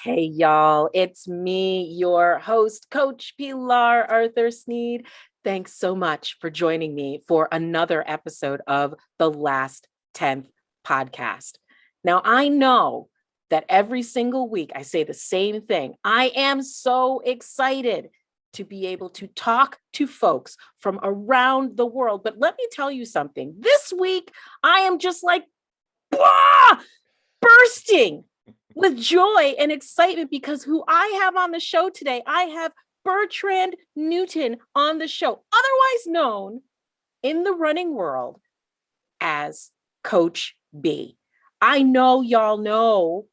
Hey, y'all, it's me, your host, Coach Pilar Arthur Sneed. Thanks so much for joining me for another episode of the Last 10th podcast. Now, I know that every single week I say the same thing. I am so excited to be able to talk to folks from around the world. But let me tell you something. This week, I am just like, blah, bursting with joy and excitement because who I have on the show today, I have Bertrand Newton on the show, otherwise known in the running world as Coach B. I know you all know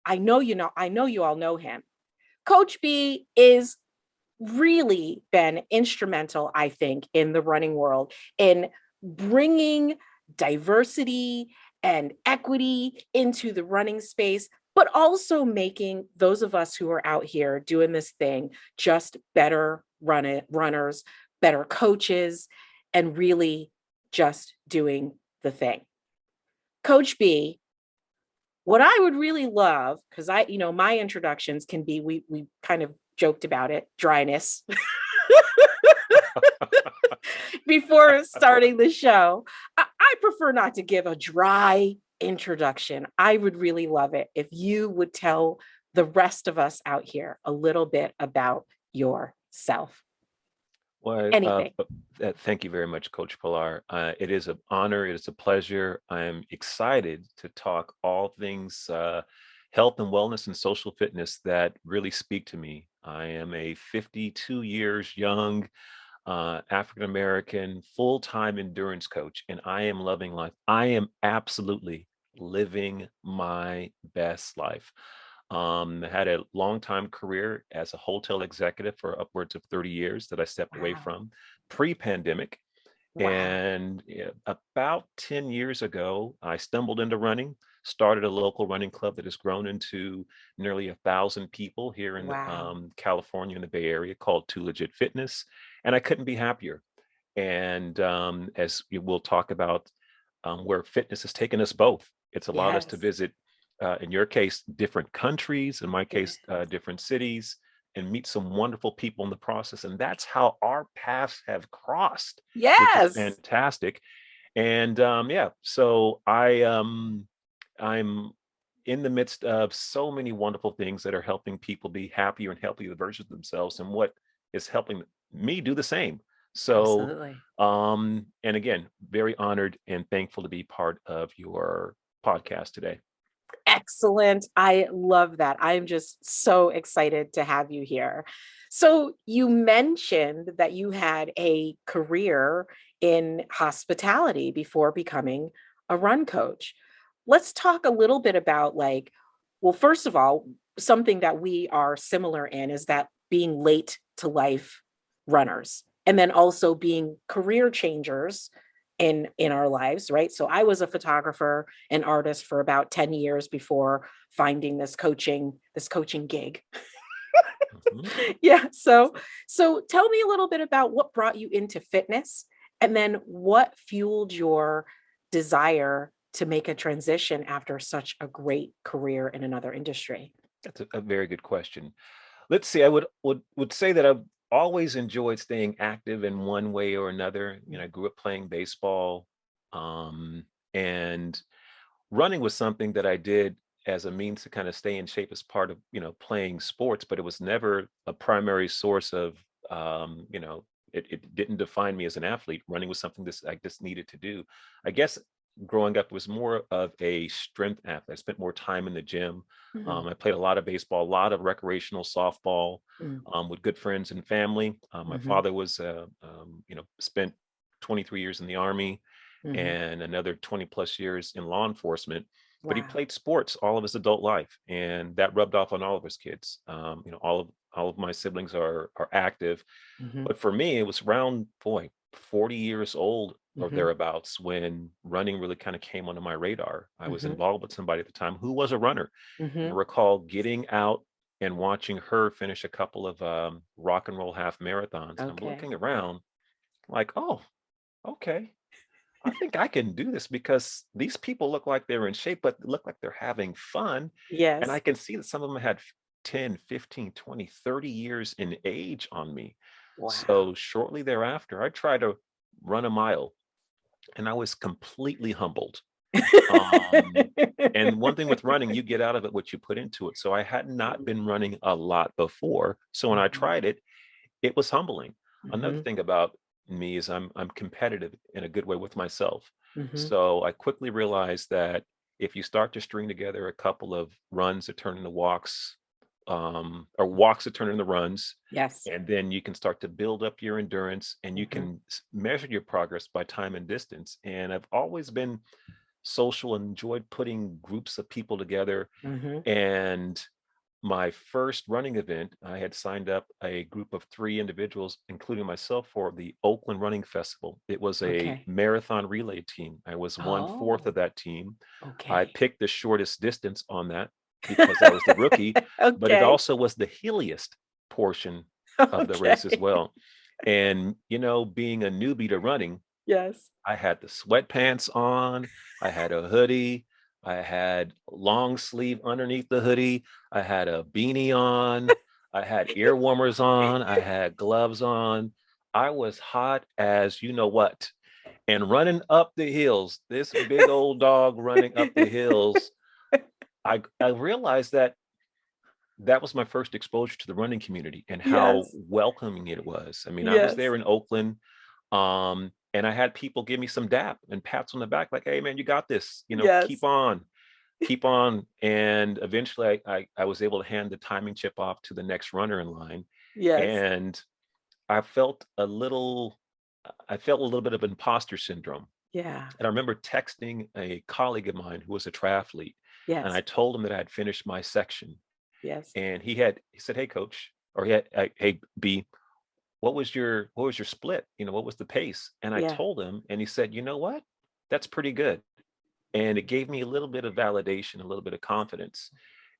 him. Coach B is really been instrumental, I think, in the running world in bringing diversity and equity into the running space, but also making those of us who are out here doing this thing just better runners, better coaches, and really just doing the thing. Coach B, what I would really love, because my introductions can be, we kind of joked about it, dryness. Before starting the show, I prefer not to give a dry introduction. I would really love it if you would tell the rest of us out here a little bit about yourself. Well, Anything. thank you very much, Coach Pilar. It is an honor. It is a pleasure. I am excited to talk all things health and wellness and social fitness that really speak to me. I am a 52 years young African American full-time endurance coach, and I am loving life. I am absolutely living my best life. I had a long time career as a hotel executive for upwards of 30 years that I stepped away Wow. from pre-pandemic. Wow. And about 10 years ago, I stumbled into running, started a local running club that has grown into nearly 1,000 people here in Wow. California in the Bay Area called Too Legit Fitness. And I couldn't be happier. And as we'll talk about where fitness has taken us both, it's allowed us to Yes. visit, in your case, different countries, in my Yes. case, different cities, and meet some wonderful people in the process. And that's how our paths have crossed, which is Yes. fantastic. And yeah, so I'm in the midst of so many wonderful things that are helping people be happier and healthier versions of themselves, and what is helping me do the same. So, Absolutely. and again, very honored and thankful to be part of your podcast today. Excellent. I love that. I'm just so excited to have you here. So, you mentioned that you had a career in hospitality before becoming a run coach. Let's talk a little bit about, like, well, first of all, something that we are similar in is that being late to life runners, and then also being career changers in our lives, right? So I was a photographer and artist for about 10 years before finding this coaching gig. Mhm. Yeah, so tell me a little bit about what brought you into fitness, and then what fueled your desire to make a transition after such a great career in another industry. That's a very good question. Let's see. I would say that I've always enjoyed staying active in one way or another. I grew up playing baseball, um, and running was something that I did as a means to kind of stay in shape as part of playing sports, but it was never a primary source of it didn't define me as an athlete. Running was something that I just needed to do. I guess growing up was more of a strength athlete. I spent more time in the gym. Mhm, I played a lot of baseball, a lot of recreational softball, mhm, with good friends and family. My mhm, father was spent 23 years in the army mhm. and another 20 plus years in law enforcement. But he Wow. played sports all of his adult life, and that rubbed off on all of his kids. All of my siblings are active, Mhm, but for me, it was around 40 years old or mhm, thereabouts when running really kind of came onto my radar. I was mhm, involved with somebody at the time who was a runner, and I mhm. recall getting out and watching her finish a couple of rock and roll half marathons. And I'm Okay. looking around like, oh, okay. I think I can do this because these people look like they're in shape, but look like they're having fun. And I Yes. can see that some of them had 10, 15, 20, 30 years in age on me. Wow. So shortly thereafter, I tried to run a mile and I was completely humbled. Um, and one thing with running, you get out of it what you put into it. So I had not been running a lot before. So when I Mhm, tried it, it was humbling. Another mhm, thing about me is I'm competitive in a good way with myself. mhm. So I quickly realized that if you start to string together a couple of runs that turn into walks, or walks that turn into runs, Yes. and then you can start to build up your endurance and you Mhm, can measure your progress by time and distance. And I've always been social and enjoyed putting groups of people together. mhm. And my first running event, I had signed up a group of 3 individuals, including myself, for the Oakland Running Festival. It was a Okay. marathon relay team. I was one-fourth of Oh, that team. I okay. picked the shortest distance on that because I was the rookie, but it Okay. also was the hilliest portion of the race as Okay. well. And, being a newbie to running, Yes. I had the sweatpants on, I had a hoodie, I had long sleeve underneath the hoodie, I had a beanie on, I had ear warmers on, I had gloves on. I was hot as you know what. And running up the hills, this big old dog running up the hills, I realized that that was my first exposure to the running community and how Yes. welcoming it was. I mean, I was Yes. there in Oakland, and I had people give me some dap and pats on the back, like, "Hey, man, you got this. Yes. Keep on." And eventually, I was able to hand the timing chip off to the next runner in line, Yes. and I felt a little, I felt a little bit of imposter syndrome. Yeah. And I remember texting a colleague of mine who was a triathlete, and I Yes. told him that I had finished my section, Yes. and he said, "Hey, coach," or "Hey, B, what was your split? What was the pace?" And I Yeah. told him, and he said, "You know what? That's pretty good." And it gave me a little bit of validation, a little bit of confidence.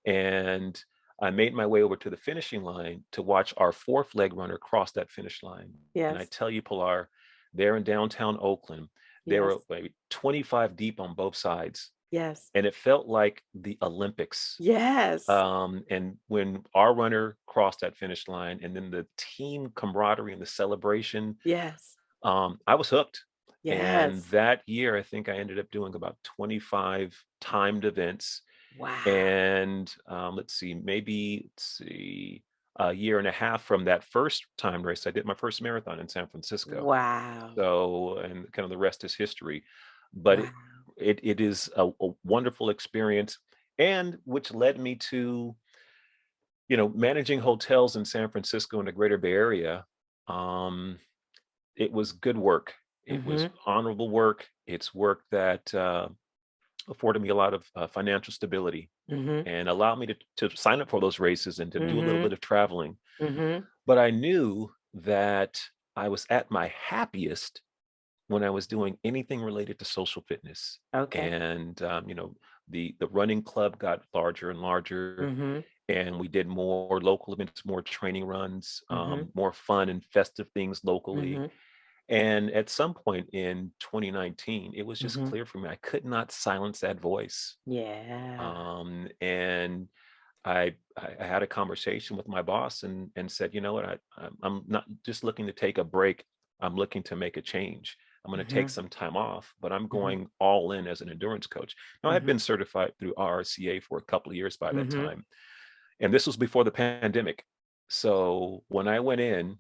And I made my way over to the finishing line to watch our fourth leg runner cross that finish line. And I Yes. tell you, Pilar, there in downtown Oakland, there were Yes. maybe 25 deep on both sides. Yes. And it felt like the Olympics. Yes. And when our runner crossed that finish line, and then the team camaraderie and the celebration, Yes. I was hooked. And Yes. that year, I think I ended up doing about 25 timed events. Wow. And let's see, a year and a half from that first time race, I did my first marathon in San Francisco. Wow. So, and kind of the rest is history. But Wow. it is a wonderful experience, and which led me to managing hotels in San Francisco and the Greater Bay Area. Um, it was good work. It was Mhm. honorable work. It's work that afforded me a lot of financial stability Mhm. and allowed me to sign up for those races and to do a little bit Mhm. of traveling. Mhm. But I knew that I was at my happiest when I was doing anything related to social fitness. Okay. And the running club got larger and larger, Mhm. and we did more local events, more training runs, Mhm. more fun and festive things locally. Mhm. And at some point in 2019, it was just Mhm. clear for me I could not silence that voice. Yeah. And I had a conversation with my boss and said, you know what, I'm not just looking to take a break. I'm looking to make a change. I'm going to take Mhm. some time off, but I'm Mhm. going all in as an endurance coach. Now, I had Mhm. been certified through RRCA for a couple of years by that Mhm. time, and this was before the pandemic. So when I went in,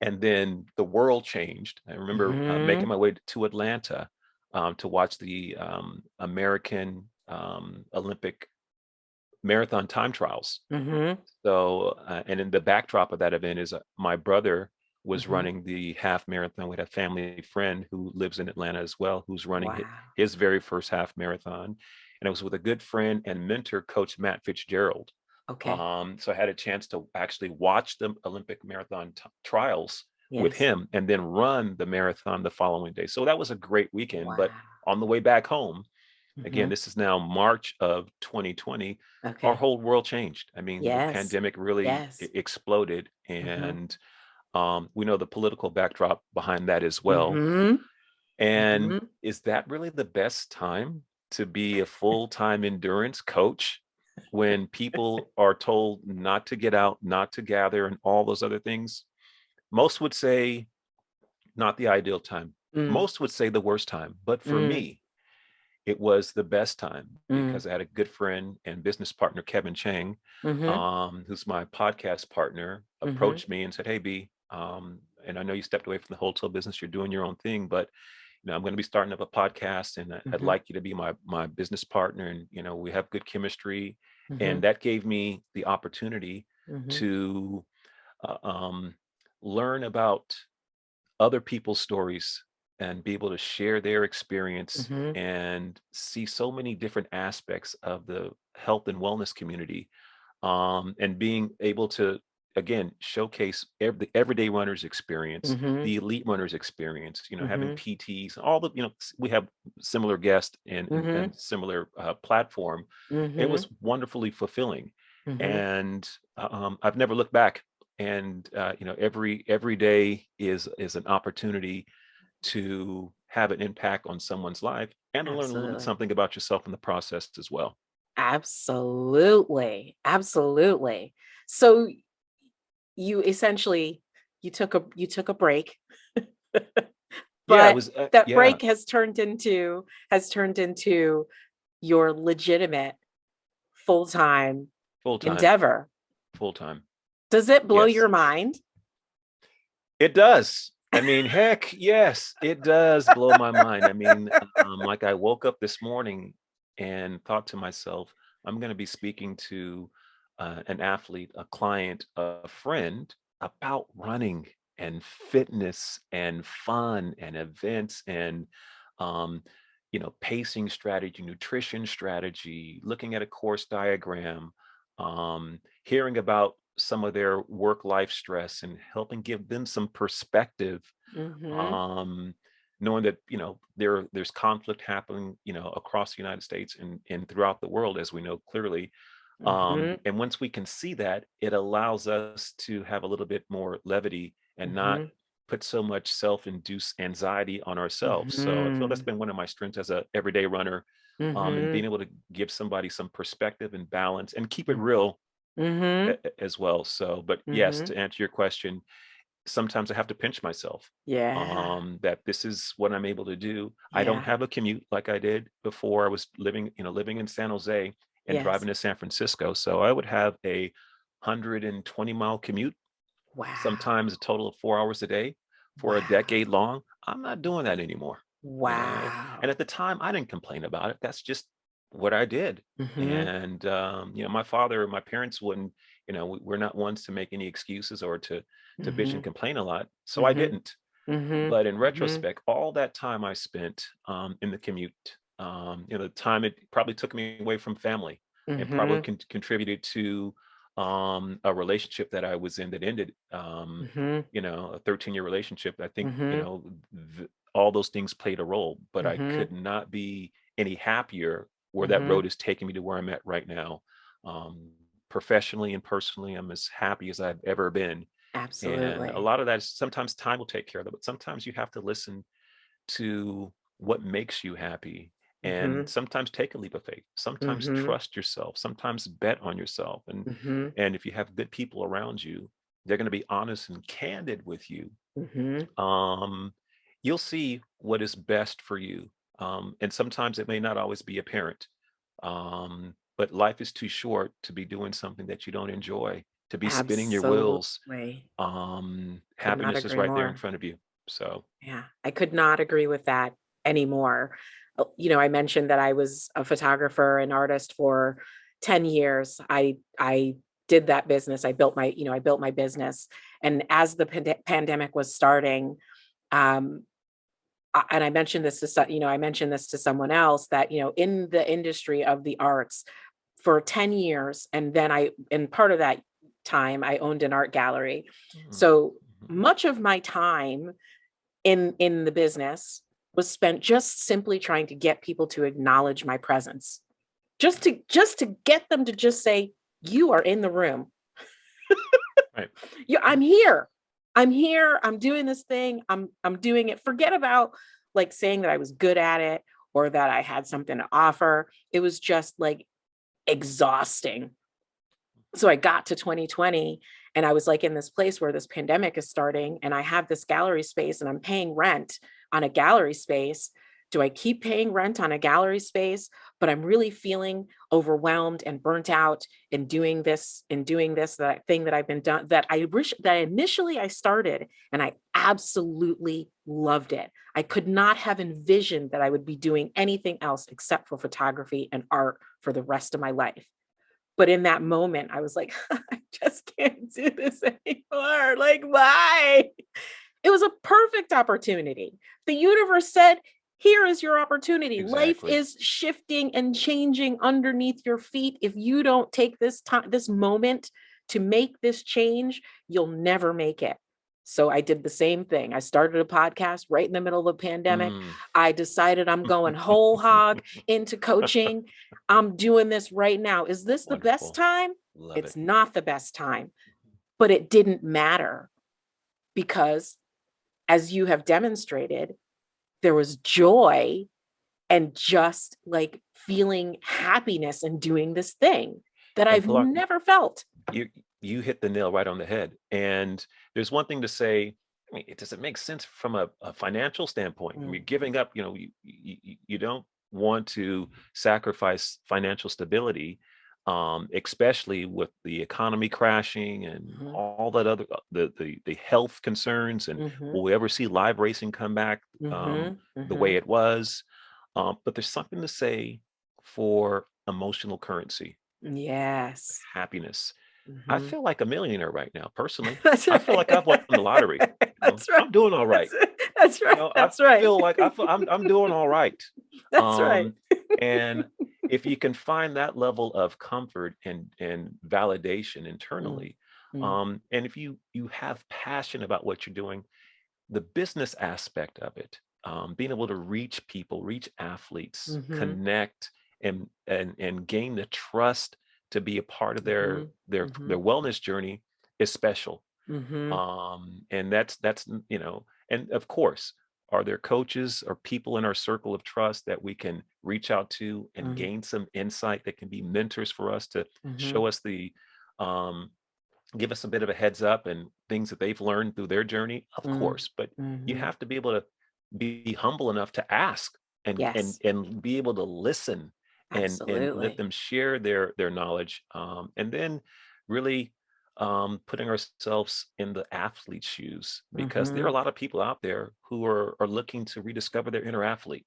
and then the world changed. I remember making Mhm. my way to Atlanta to watch the American Olympic marathon time trials. Mhm. So, and in the backdrop of that event is my brother was Mhm. running the half marathon. We had a family friend who lives in Atlanta as well, who's running Wow. his very first half marathon. And I was with a good friend and mentor, Coach Matt Fitzgerald. Okay. So I had a chance to actually watch the Olympic marathon trials with Yes. him and then run the marathon the following day. So that was a great weekend. But Wow. on the way back home, again, Mhm. this is now March of 2020. Our Okay. whole world changed. I mean, the Yes. pandemic really Yes. exploded, Mhm. and we know the political backdrop behind that as well. Mhm. And Mhm. is that really the best time to be a full-time endurance coach when people are told not to get out, not to gather, and all those other things? Most would say not the ideal time. Mm, Most would say the worst time. But for mm, me, it was the best time mm, because I had a good friend and business partner, Kevin Chang, mhm, who's my podcast partner, mhm, approached me and said, "Hey, B, and I know you stepped away from the wholesale business. You're doing your own thing, but I'm going to be starting up a podcast, and I'd mhm, like you to be my business partner. And we have good chemistry." And mhm, that gave me the opportunity mhm, to learn about other people's stories and be able to share their experience mhm, and see so many different aspects of the health and wellness community, and being able to again showcase the everyday runner's experience, mhm, the elite runner's experience, having mhm, PTs, all the we have similar guests and mhm, similar platform. It mhm, was wonderfully fulfilling, mhm. and I've never looked back. And every day is an opportunity to have an impact on someone's life and to learn a little bit Absolutely. something about yourself in the process as well. Absolutely. Absolutely. So you essentially you took a break, Yeah, it but was that yeah, break has turned into your legitimate full-time full time, endeavor. full time. Does it blow Yes, your mind? it does. I mean, heck, yes, it does blow my mind. I mean, like I woke up this morning and thought to myself, I'm going to be speaking to an athlete, a client, a friend about running and fitness and fun and events and, um, pacing strategy, nutrition strategy, looking at a course diagram, hearing about some of their work life stress and helping give them some perspective, Mhm, um, knowing that there's conflict happening across the United States and throughout the world, as we know clearly. mhm, And once we can see that, it allows us to have a little bit more levity and not mhm, put so much self-induced anxiety on ourselves. So I feel that's mhm, been one of my strengths as a everyday runner, and being mhm, able to give somebody some perspective and balance and keep it mhm, real mhm, as well. So, but yes, mhm. to answer your question, sometimes I have to pinch myself, Yeah, that this is what I'm able to do. I don't yeah, have a commute like I did before. I was living in San Jose and yes. driving to San Francisco. So I would have a 120-mile commute, sometimes Wow, a total of 4 hours a day for a decade wow, long. I'm not doing that anymore. And wow. at the time, I didn't complain about it. That's just what I did. Mhm, And, my parents wouldn't, we're not ones to make any excuses or to bitch and mhm, complain a lot. So I mhm, didn't. mhm, But in mhm, retrospect, all that time I spent in the commute, the time it probably took me away from family and probably mhm, contributed to a relationship that I was in that ended, mhm, a 13-year relationship. I think, mhm, all those things played a role, but I mhm, could not be any happier where that mhm. road is taking me to where I'm at right now. Professionally and personally, I'm as happy as I've ever been, and a Absolutely. lot of that is sometimes time will take care of it, but sometimes you have to listen to what makes you happy. And Mhm, sometimes take a leap of faith. Sometimes mhm, trust yourself. Sometimes bet on yourself. And mhm, and if you have good people around you, they're going to be honest and candid with you. mhm. Um, you'll see what is best for you. And sometimes it may not always be apparent. But life is too short to be doing something that you don't enjoy, to be spinning your wheels. Absolutely. Could not Happiness is agree right there in more. front of you. So, Yeah, I could not agree with that anymore. I mentioned that I was a photographer and artist for 10 years. I did that business. I built my business. And as the pandemic was starting, um, and I mentioned this to I mentioned this to someone else that, in the industry of the arts for 10 years, and then and part of that time I owned an art gallery. mm, So mhm. much of my time in the business was spent just simply trying to get people to acknowledge my presence. Just to get them to just say, "You are in the room. Right. I'm here. I'm here. I'm doing this thing. I'm doing it. Forget about like saying that I was good at it or that I had something to offer. It was just like exhausting. So I got to 2020 and I was like in this place where this pandemic is starting and I have this gallery space and I'm paying rent on a gallery space. Do I keep paying rent on a gallery space? But I'm really feeling overwhelmed and burnt out in doing this, that thing that I've been done, that I wish that initially I started and I absolutely loved it. I could not have envisioned that I would be doing anything else except for photography and art for the rest of my life. But in that moment, I was like, I just can't do this anymore. Like, why? It was a perfect opportunity. The universe said, here is your opportunity. Life Exactly. is shifting and changing underneath your feet. If you don't take this time, this moment to make this change, you'll never make it. So I did the same thing. I started a podcast right in the middle of the pandemic. Mm. I decided I'm going whole hog into coaching. I'm doing this right now. Is this the best Wonderful. time? Love It's it. not the best time, but it didn't matter because, as you have demonstrated, there was joy and just like feeling happiness in doing this thing that And I've Pilar, never felt. you hit the nail right on the head. And there's one thing to say, I mean, does it make sense from a financial standpoint? I mean, Mm, giving up, you don't want to sacrifice financial stability, especially with the economy crashing and mhm, all that other the health concerns. And mhm, will we ever see live racing come back mhm, the way mhm. it was? But there's something to say for emotional currency, Yes. happiness. I Mhm. feel like a millionaire right now, personally. That's I feel right. like I've won the lottery. That's right. I'm doing all right. That's right. That's right. I That's right. feel like I'm doing all right. That's right. Um, and if you can find that level of comfort and validation Mm, internally, mm, and if you have passion about what you're doing, the business aspect of it, being able to reach people, reach athletes, mhm, connect, and gain the trust to be a part of their mhm, their mhm, their wellness journey is special. mhm, And that's and of course, are there coaches or people in our circle of trust that we can reach out to and mhm, gain some insight that can be mentors for us to mhm, show us um, give us a bit of a heads up and things that they've learned through their journey, of mm, course, but you mhm. have to be able to be humble enough to ask and and Yes, and be able to listen and let absolutely. them share their knowledge, and then really putting ourselves in the athlete's shoes, because there are a Mhm, lot of people out there who are looking to rediscover their inner athlete.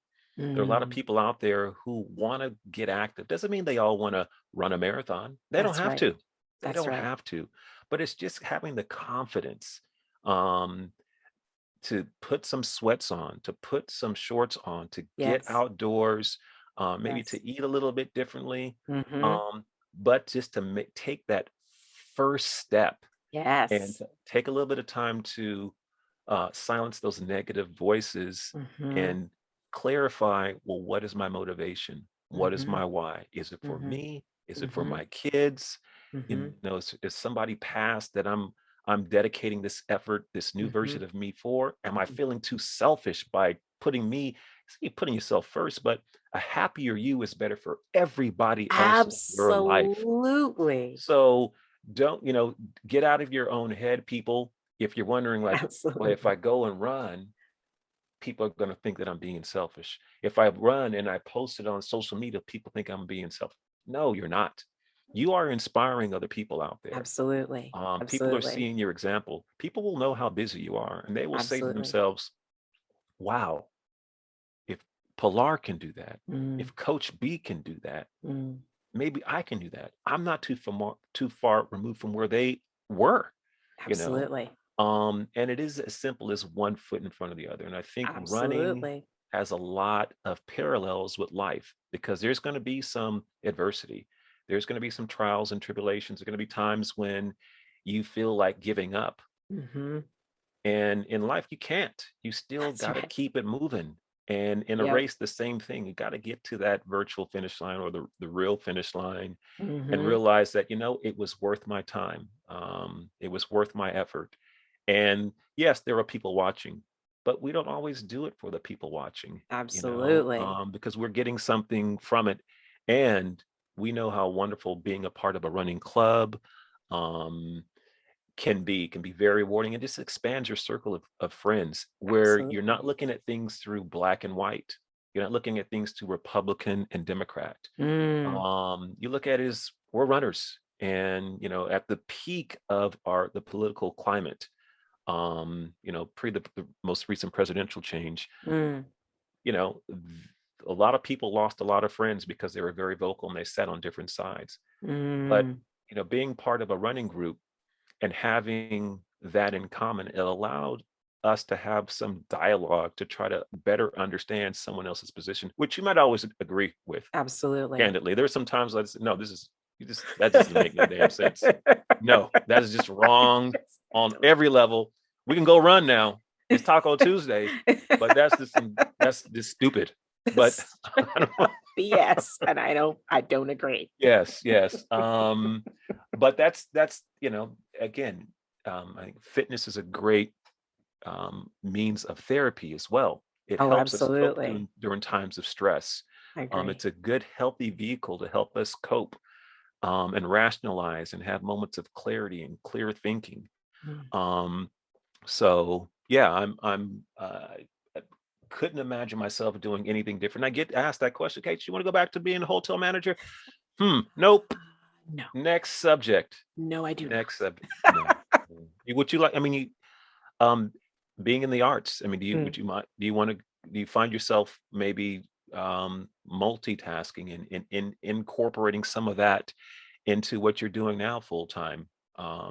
There are a lot of mm. people out there who want to get active. Doesn't mean they all want to run a marathon. They don't That's have right. to. They That's don't right. have to. But it's just having the confidence um, to put some sweats on, to put some shorts on, to get Yes, outdoors, maybe yes. to eat a little bit differently, Mhm. um, but just to take that first step and Yes. to take a little bit of time to silence those negative voices Mhm, and clarify, well, what is my motivation? What is mhm, my why? Is it for mhm, me? Is it for mhm, my kids? mhm, Is somebody past that I'm dedicating this effort, this new mhm, version of me for? Am I mhm. feeling too selfish by putting me, you're putting yourself first, but a happier you is better for everybody else in your life. Absolutely. So don't, get out of your own head, people. If you're wondering, like, well, if I Absolutely. go and run, people are going to think that I'm being selfish. If I run and I post it on social media, people think I'm being selfish. No, you're not. You are inspiring other people out there. Absolutely. People are Absolutely. seeing your example. People will know how busy you are, and they will say to Absolutely. themselves, wow, if Pilar can do that, Mm, if Coach B can do that, mm. maybe I can do that. I'm not too far removed from where they were, you know. Absolutely. And it is as simple as one foot in front of the other. And I think running Absolutely. has a lot of parallels with life, because there's going to be some adversity. There's going to be some trials and tribulations. There's going to be times when you feel like giving up. Mhm. And in life, you can't. You still That's got to right. keep it moving. And in a Yep. race, the same thing. You got to get to that virtual finish line or the real finish line and Mhm. realize that, it was worth my time. It was worth my effort. And yes, there are people watching, but we don't always do it for the people watching, Absolutely. because we're getting something from it. And we know how wonderful being a part of a running club um, can be very rewarding. It just expands your circle of friends where you're not Absolutely. looking at things through black and white. You're not looking at things through Republican and Democrat. Mm, You look at it as we're runners. And, at the peak of the political climate, pre the most recent presidential change, mm, you know, a lot of people lost a lot of friends because they were very vocal and they sat on different sides. But, mm. being part of a running group and having that in common, it allowed us to have some dialogue to try to better understand someone else's position, which you might always agree with. Absolutely. Candidly, there's some times I say, no, that doesn't make no damn sense. No, that is just wrong on every level. We can go run now. It's Taco Tuesday, but that's just stupid. But I don't know. BS, and I don't agree. Yes, yes. But that's again, I think fitness is a great means of therapy as well. It Oh, helps us cope absolutely. during times of stress. I agree. It's a good, healthy vehicle to help us cope and rationalize and have moments of clarity and clear thinking. Mm. Um, so yeah, I couldn't imagine myself doing anything different. I get asked that question, Kate, you want to go back to being a hotel manager? Nope. No, Next subject. no, I do not. Next subject. No. Would you like? I mean, um, being in the arts. I mean, Mm. do you find yourself maybe multitasking and in incorporating some of that into what you're doing now full time?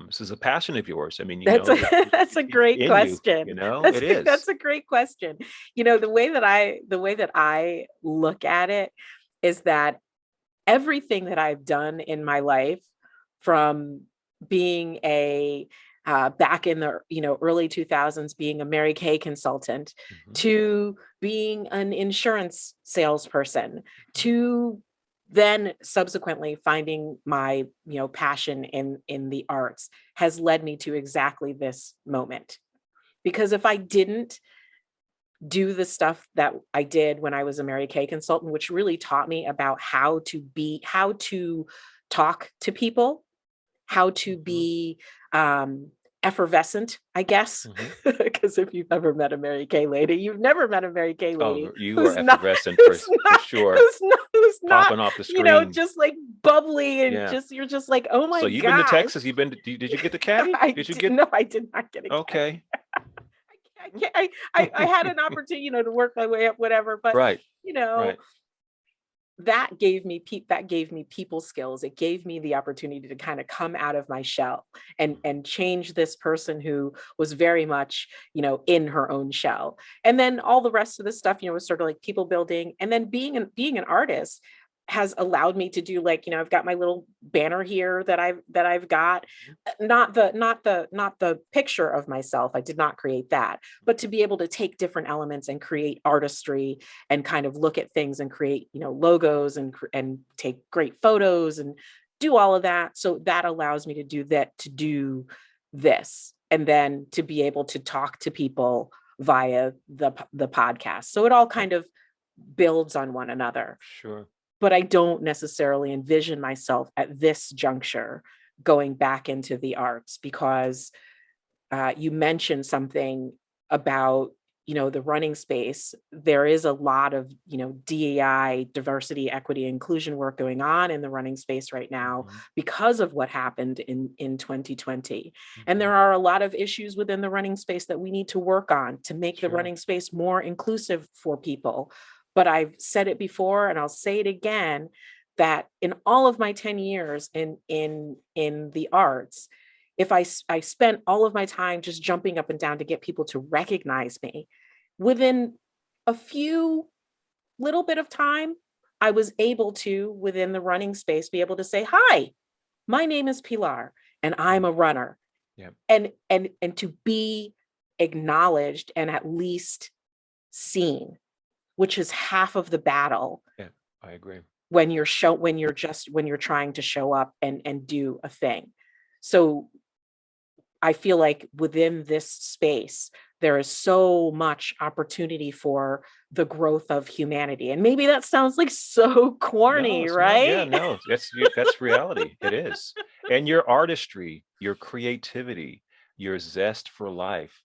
This is a passion of yours. I mean, That's a that's a it's great in you. question. It is. That's a great question. The way that I look at it is that everything that I've done in my life, from being a back in the early 2000s, being a Mary Kay consultant, Mhm, to being an insurance salesperson, to then subsequently finding my passion in the arts, has led me to exactly this moment. Because if I didn't do the stuff that I did when I was a Mary Kay consultant, which really taught me about how to talk to people, how to mhm, be effervescent, I guess. mhm. Because if you've ever met a Mary Kay lady, you've never met a Mary Kay lady Oh, you are who's not, effervescent for who's for not, sure. who's not, Popping off the screen. just like bubbly, and Yeah. just you're just like, oh my So you've been to gosh. Texas. You've been. Did you get the caddy? I Did you did get? no, I did not get a cat. Okay. I can't, I had an opportunity, to work my way up, whatever, but Right. you know, Right. that gave me people skills. It gave me the opportunity to kind of come out of my shell and change this person who was very much, in her own shell. And then all the rest of the stuff, was sort of like people building. And then being an artist has allowed me to do, like, I've got my little banner here that I've got, not the picture of myself. I did not create that, but to be able to take different elements and create artistry, and kind of look at things and create, logos, and take great photos and do all of that. So that allows me to do this, and then to be able to talk to people via the podcast. So it all Right. kind of builds on one another. Sure. But I don't necessarily envision myself at this juncture going back into the arts, because you mentioned something about, the running space. There is a lot of, DEI, diversity, equity, inclusion work going on in the running space right now, Mhm, because of what happened in 2020. And there mhm. are a lot of issues within the running space that we need to work on to make the Sure. running space more inclusive for people. But I've said it before, and I'll say it again, that in all of my 10 years in the arts, if I spent all of my time just jumping up and down to get people to recognize me, within a few little bit of time, I was able to, within the running space, be able to say, "Hi, my name is Pilar, and I'm Right. a runner." Yeah. And to be acknowledged and at least seen, which is half of the battle Yeah. I agree. when you're trying to show up and do a thing. So I feel like within this space, there is so much opportunity for the growth of humanity. And maybe that sounds like so No, corny, it's not. Yeah, right? no, that's reality. It is. And your artistry, your creativity, your zest for life,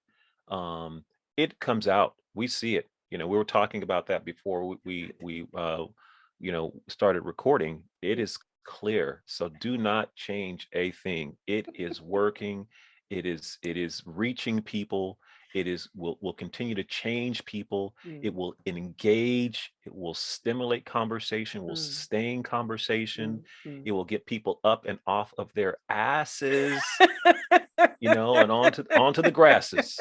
um, it comes out. We see it. We were talking about that before we started recording. It is clear. So do not change a thing. It is working. It is reaching people. Will continue to change people. Mm, It will engage, it will stimulate conversation, will mm, sustain conversation, mm, mm. it will get people up and off of their asses, and onto the grasses,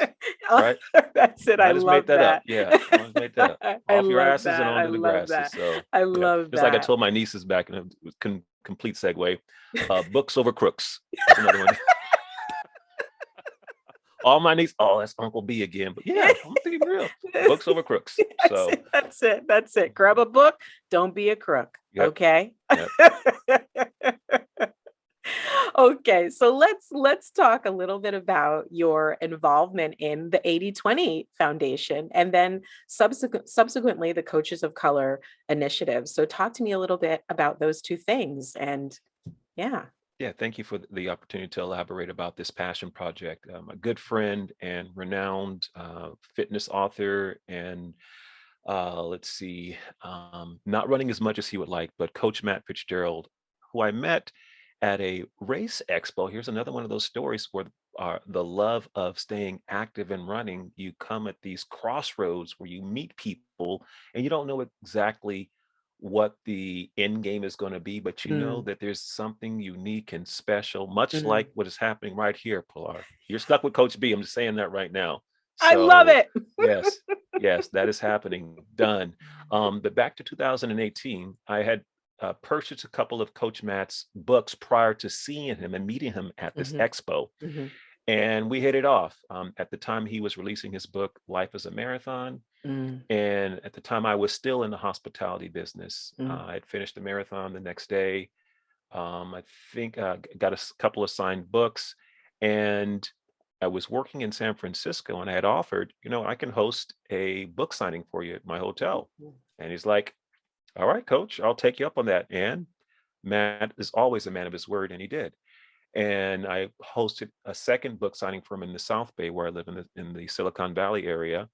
Oh, right? that's it. I I just made love that up. that. Yeah, I just made that up. I Off your love asses and that. I onto the love grasses. that. So I yeah, love just like I that. told my nieces back in a complete segue, books over crooks. That's another one. All my nieces, oh, that's Uncle B again. But yeah, I'm thinking real. Books over crooks. That's So it. That's it. That's it. Grab a book. Don't be a crook. yep, Okay. yep. Okay, so let's talk a little bit about your involvement in the 80/20 Foundation and then subsequently the Coaches of Color initiative. So talk to me a little bit about those two things. And yeah. Yeah, thank you for the opportunity to elaborate about this passion project. A good friend and renowned fitness author, and let's see, not running as much as he would like, but Coach Matt Fitzgerald, who I met at a race expo. Here's another one of those stories where the love of staying active and running, you come at these crossroads where you meet people and you don't know exactly what the end game is going to be, but you know Mm, that there's something unique and special, much mm. like what is happening right here, Pilar. You're stuck with Coach B. I'm just saying that right now. I love So, it. yes, yes, that is happening. Done. But back to 2018, I had purchased a couple of Coach Matt's books prior to seeing him and meeting him at this Mhm, expo, mhm, and we hit it off. At the time, he was releasing his book, Life is a Marathon. mm, And at the time, I was still in the hospitality business. mm, I had finished the marathon the next day. I think got a couple of signed books, and I was working in San Francisco, and I had offered, I can host a book signing for you at my hotel. mhm, And he's like, "All right, coach, I'll take you up on that." And Matt is always a man of his word, and he did. And I hosted a second book signing for him in the South Bay, where I live in the Silicon Valley area,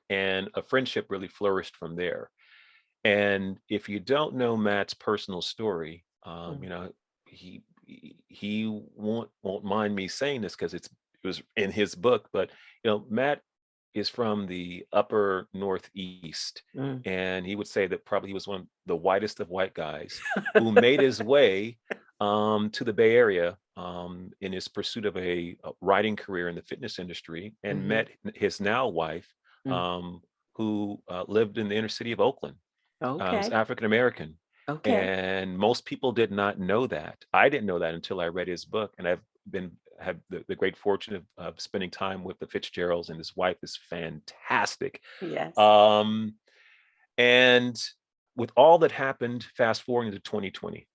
and a friendship really flourished from there. And if you don't know Matt's personal story, mm, he won't mind me saying this because it was in his book, but Matt is from the upper Northeast, mm. and he would say that probably he was one of the whitest of white guys who made his way to the Bay Area in his pursuit of a writing career in the fitness industry, and Mhm, met his now wife, mm. um, who lived in the inner city of Oakland. Was Okay. African American, Okay. and most people did not know that. I didn't know that until I read his book, and I've been have the great fortune of spending time with the Fitzgeralds, and his wife is fantastic. Yes. Um, and with all that happened, fast forwarding to 2020,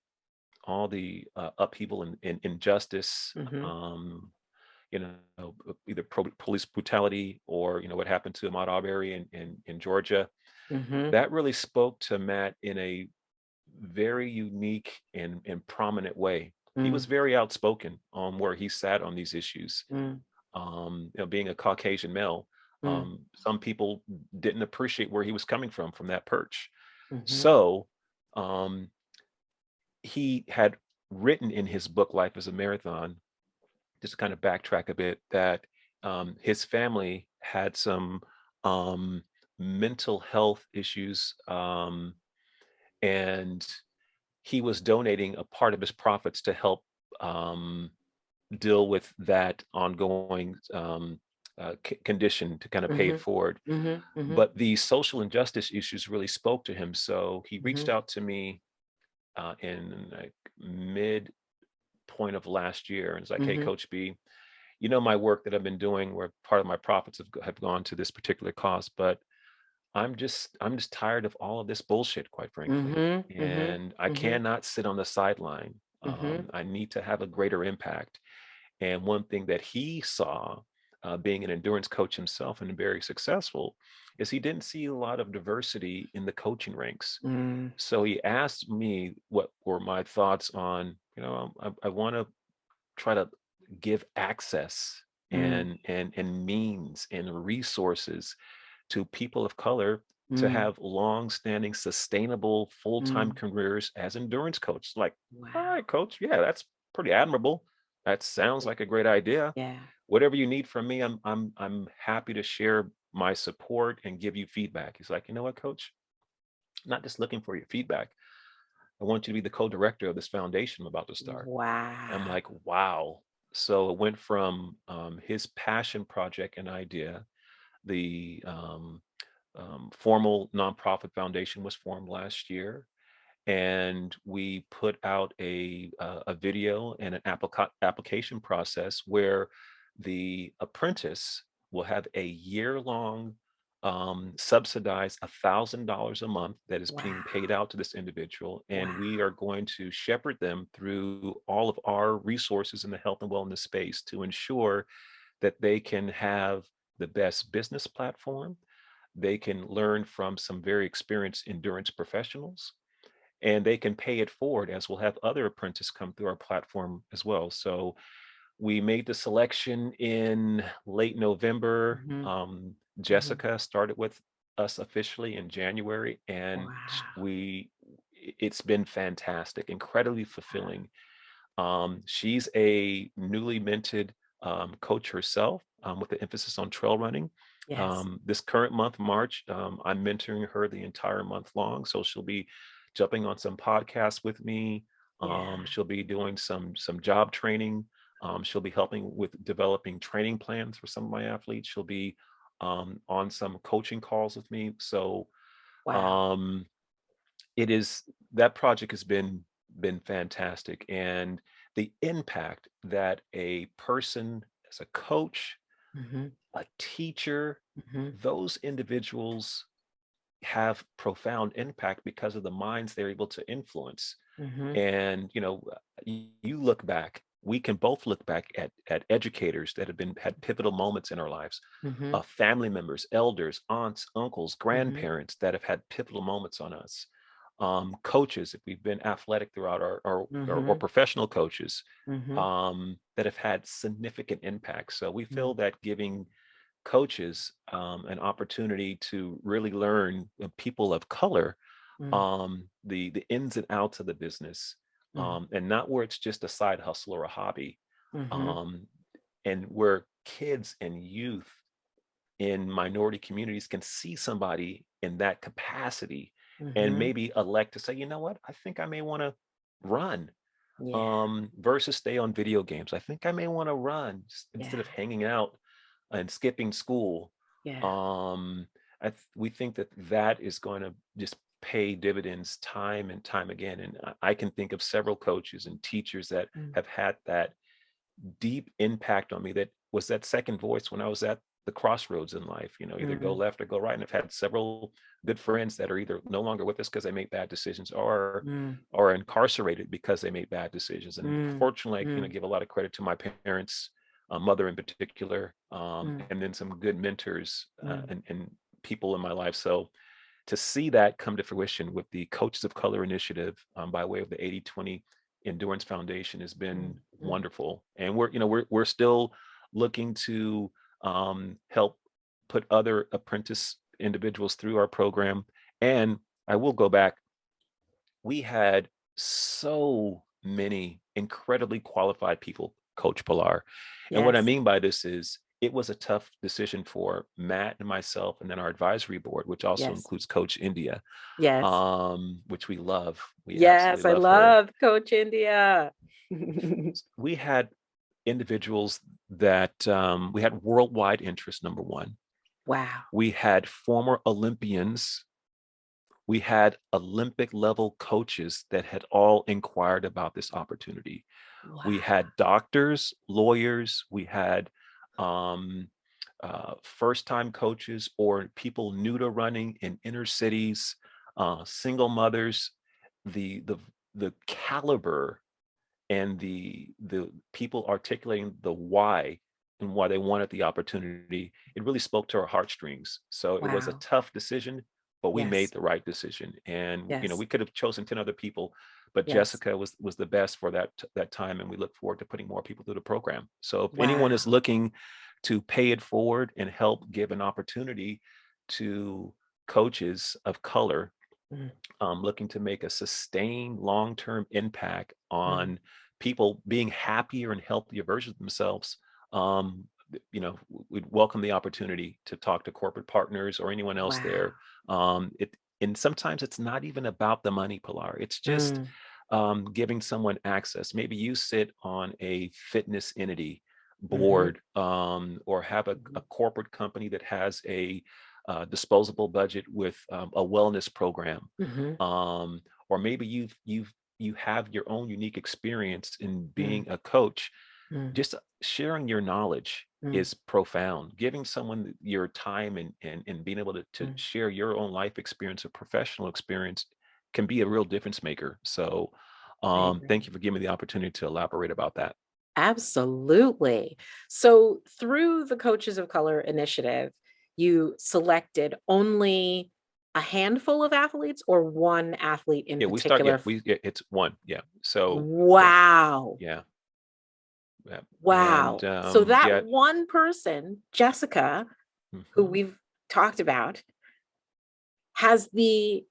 all the upheaval and injustice, Mhm, either police brutality or what happened to Ahmaud Arbery in Georgia, mhm, that really spoke to Matt in a very unique and prominent way. He was mm, very outspoken on where he sat on these issues. mm, Being a Caucasian male, mm, some people didn't appreciate where he was coming from that perch. mhm, So um, he had written in his book, Life is a Marathon, just to kind of backtrack a bit, that his family had some um, mental health issues, and he was donating a part of his profits to help um, deal with that ongoing condition to kind of pay it mhm, forward. mhm, mhm, But the social injustice issues really spoke to him. So he reached mhm, out to me in like mid point of last year and was like, "Hey, mhm, Coach B, my work that I've been doing where part of my profits have gone to this particular cause, but I'm just tired of all of this bullshit, quite frankly. mhm, mhm, And I mhm, cannot sit on the sideline. mhm, I need to have a greater impact." And one thing that he saw being an endurance coach himself and very successful, is he didn't see a lot of diversity in the coaching ranks. Mm, So he asked me what were my thoughts on, I want to try to give access mm, and means and resources to people of color to mm, have long-standing, sustainable, full-time mm. careers as endurance coach. Like, all Wow. right, coach, yeah, that's pretty admirable. That sounds like a great idea. Yeah. Whatever you need from me, I'm happy to share my support and give you feedback. He's like, you know what, coach? I'm not just looking for your feedback. I want you to be the co-director of this foundation I'm about to start. I'm Wow. like, wow. So it went from his passion project and idea. The formal nonprofit foundation was formed last year, and we put out a video and an application process where the apprentice will have a year-long subsidized $1,000 a month that is being Wow. paid out to this individual, and Wow. we are going to shepherd them through all of our resources in the health and wellness space to ensure that they can have the best business platform. They can learn from some very experienced endurance professionals, and they can pay it forward, as we'll have other apprentices come through our platform as well. So we made the selection in late November. Mhm, mhm. Jessica started with us officially in January, and Wow. it's been fantastic, incredibly fulfilling. She's a newly minted coach herself, with an emphasis on trail running. Yes. This current month, March, I'm mentoring her the entire month long. So she'll be jumping on some podcasts with me. Yeah. She'll be doing some job training. She'll be helping with developing training plans for some of my athletes. She'll be on some coaching calls with me. So Wow. um, it is that project has been fantastic, and the impact that a person as a coach, Mhm, a teacher, mhm, those individuals have profound impact because of the minds they're able to influence. mhm, And you look back, we can both look back at educators that have been had pivotal moments in our lives, mhm, family members, elders, aunts, uncles, mhm, grandparents that have had pivotal moments on us, coaches, if we've been athletic throughout or mhm, professional coaches, mhm, that have had significant impact. So we mm, feel that giving coaches an opportunity to really learn, people of color, mm, the ins and outs of the business, mm, and not where it's just a side hustle or a hobby, mhm, um, and where kids and youth in minority communities can see somebody in that capacity and mhm. maybe elect to say, you know what, I think I may want to run, Yeah. versus stay on video games. I think I may want to run Yeah. instead of hanging out and skipping school. Yeah. Um, we think that that is going to just pay dividends time and time again. And I can think of several coaches and teachers that Mm, have had that deep impact on me, that was that second voice when I was at the crossroads in life, either go mm, left or go right. And I've had several good friends that are either no longer with us because they made bad decisions, or mm, are incarcerated because they made bad decisions. And mm, fortunately, I mm, give a lot of credit to my parents, mother in particular, mm, and then some good mentors, mm, and people in my life. So to see that come to fruition with the Coaches of Color initiative, by way of the 80/20 Endurance Foundation, has mm, been mm, wonderful. And we're still looking to help put other apprentice individuals through our program. And I will go back. We had so many incredibly qualified people, Coach Pilar. And what I Yes. mean by this is, it was a tough decision for Matt and myself, and then our advisory board, which also Yes. includes Coach India, Yes. which we love. We Yes. absolutely I love her. love Coach India. We had individuals that, we had worldwide interest, number one. Wow. We had former Olympians. We had Olympic level coaches that had all inquired about this opportunity. We Wow. had doctors, lawyers, we had um, first time coaches or people new to running in inner cities, single mothers. The caliber and the people articulating the why and why they wanted the opportunity, it really spoke to our heartstrings. So it was a Wow. tough decision, but we made Yes. the right decision. And Yes. we could have chosen 10 other people, but Yes. Jessica was the best for that time, and we look forward to putting more people through the program. So if anyone is Wow. looking to pay it forward and help give an opportunity to coaches of color, Mm, looking to make a sustained long-term impact mm, on people being happier and healthier versions of themselves, um, we'd welcome the opportunity to talk to corporate partners or anyone else wow. there. And sometimes it's not even about the money, Pilar. It's just Mm, giving someone access. Maybe you sit on a fitness entity mhm, board, or have a mhm, corporate company that has a disposable budget with a wellness program, mhm, or maybe you have your own unique experience in mm, being a coach. mm, Just sharing your knowledge mm, is profound. Giving someone your time and being able to mm. share your own life experience or professional experience can be a real difference maker. So I thank agree. you for giving me the opportunity to elaborate about that. Absolutely. So through the Coaches of Color initiative, you selected only a handful of athletes or one athlete in Yeah, we start. Yeah, particular? it's one. Yeah. So from Wow. yeah, yeah, and Wow. So that yeah. one person, Jessica, who Mhm. we've talked about, has the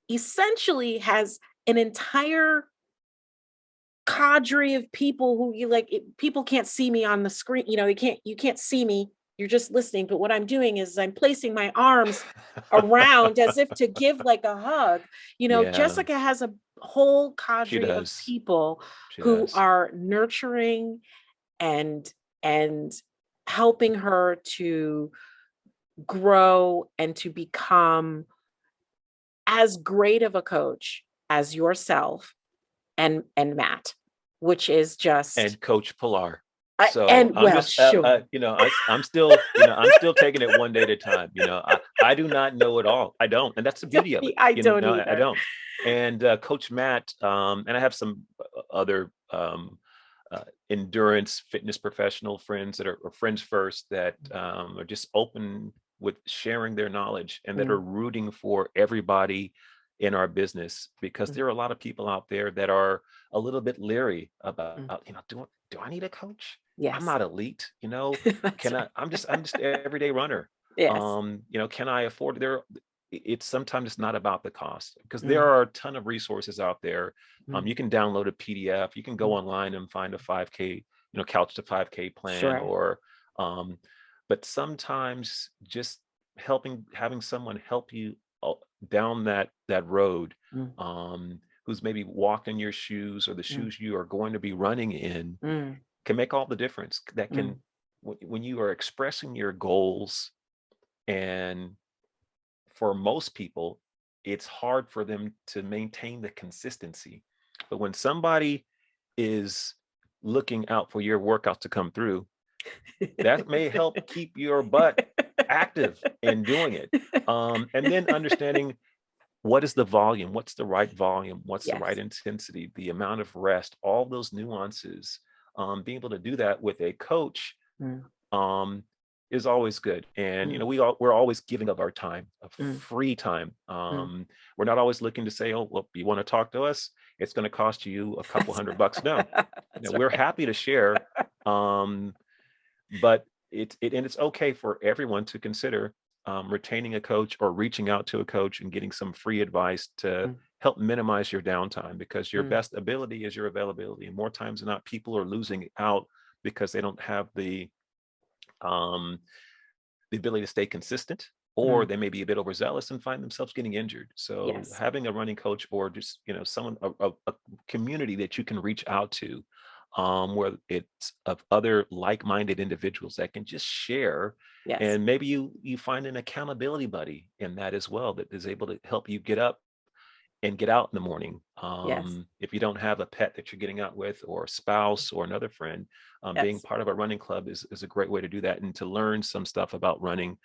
essentially has an entire cadre of people who you like people can't see me on the screen, you can't see me, you're just listening, but what I'm doing is I'm placing my arms around as if to give like a hug. Yeah, Jessica has a whole she cadre of does. people She who does. are nurturing and and helping her to grow and to become as great of a coach as yourself and Matt, which is just And Coach Pilar. I So and I'm well, just, sure. I'm still taking it one day at a time. I do not know it all. I don't, and that's the beauty of it. I don't I either. don't. And Coach Matt, and I have some other endurance fitness professional friends that are or friends first that are just open with sharing their knowledge and that are Mm, rooting for everybody in our business, because mm, there are a lot of people out there that are a little bit leery about, mm. do I need a coach? I'm Yes. not elite, That's can I, right. I'm just an everyday runner. Yes. Can I afford there? It's sometimes it's not about the cost, because there Mm, are a ton of resources out there. mm, You can download a PDF, you can go mm. online and find a 5K, couch to 5K plan, Sure. or um, but sometimes just having someone help you down that road, Mm, who's maybe walked in your shoes or the mm, shoes you are going to be running in, mm, can make all the difference. That can, mm, when you are expressing your goals, and for most people, it's hard for them to maintain the consistency. But when somebody is looking out for your workout to come through, that may help keep your butt active in doing it. And then understanding what is the volume, what's the right volume, what's the right Yes. intensity, the amount of rest, all those nuances. Being able to do that with a coach Mm, um, is always good. And mm, we're always giving of our time, of mm, free time. mm. We're not always looking to say, oh, well, you want to talk to us? It's going to cost you a couple That's $100. No, that's we're right. happy to share. Um, but and it's okay for everyone to consider retaining a coach or reaching out to a coach and getting some free advice to Mm, help minimize your downtime, because your mm, best ability is your availability. And more times than not, people are losing out because they don't have um, the ability to stay consistent, or mm. they may be a bit overzealous and find themselves getting injured. So Yes. having a running coach, or just someone, a community that you can reach out to, where it's of other like-minded individuals that can just share, Yes. and maybe you find an accountability buddy in that as well, that is able to help you get up and get out in the morning. Yes. If you don't have a pet that you're getting out with, or a spouse or another friend, being Yes. part of a running club is a great way to do that, and to learn some stuff about running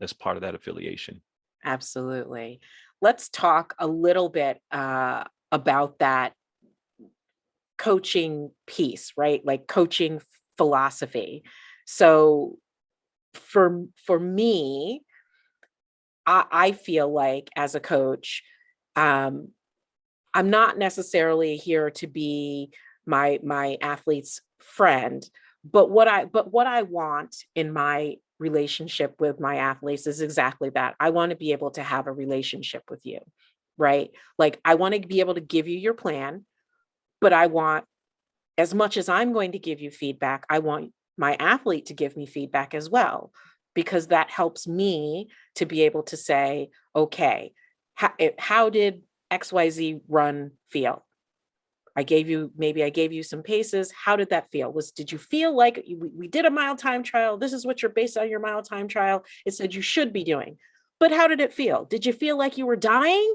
as part of that affiliation. Absolutely. Let's talk a little bit about that coaching piece, right? Like coaching philosophy. So for me, I feel like as a coach, um, I'm not necessarily here to be my athlete's friend, but what I want in my relationship with my athletes is exactly that. I want to be able to have a relationship with you, right? Like I want to be able to give you your plan, but I want, as much as I'm going to give you feedback, I want my athlete to give me feedback as well, because that helps me to be able to say, okay, how did XYZ run feel? Maybe I gave you some paces. How did that feel? Did you feel like we did a mile time trial? This is what you're based on your mile time trial. It said you should be doing, but how did it feel? Did you feel like you were dying?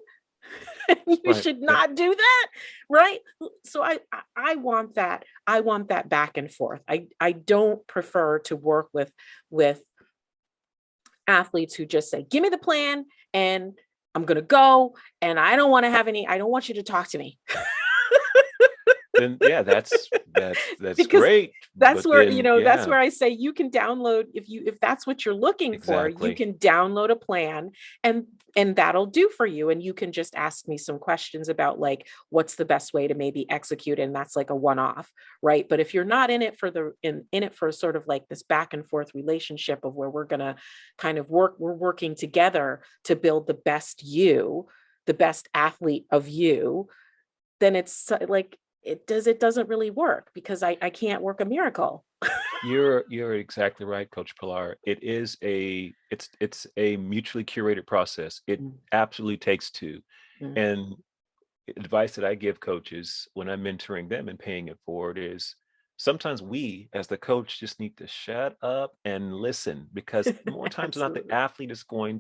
You Right. should not do that, right? So I want that. I want that back and forth. I don't prefer to work with athletes who just say, "Give me the plan and I'm going to go and I don't want to have any I don't want you to talk to me." Then yeah, that's Because great. that's But where, then that's yeah, where I say you can download, if that's what you're looking for, you exactly. can download a plan, and that'll do for you, and you can just ask me some questions about like what's the best way to maybe execute it, and that's like a one off, right? But if you're not in it for in it for sort of like this back and forth relationship of where we're going to kind of we're working together to build the best you, the best athlete of you, then it's like it doesn't really work, because I can't work a miracle. You're exactly right, Coach Pilar. It's a mutually curated process. It Mm, absolutely takes two. mm. And advice that I give coaches when I'm mentoring them and paying it forward is sometimes we as the coach just need to shut up and listen, because more times than not the Absolutely. athlete is going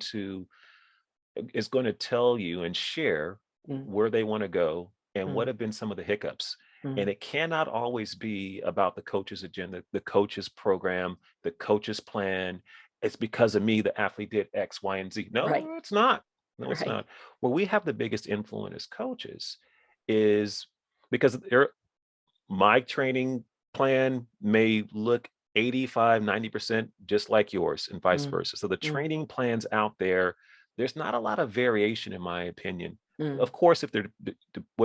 to tell you and share Mm, where they want to go and what mm, have been some of the hiccups. And mm. it cannot always be about the coach's agenda, the coach's program, the coach's plan. It's because of me, the athlete did X, Y, and Z. Right, No, it's not. No, it's right. not. Where we have the biggest influence as coaches is because my training plan may look 85, 90% just like yours and vice Mm, versa. So the mm, training plans out there, there's not a lot of variation in my opinion. mm, Of course, if they're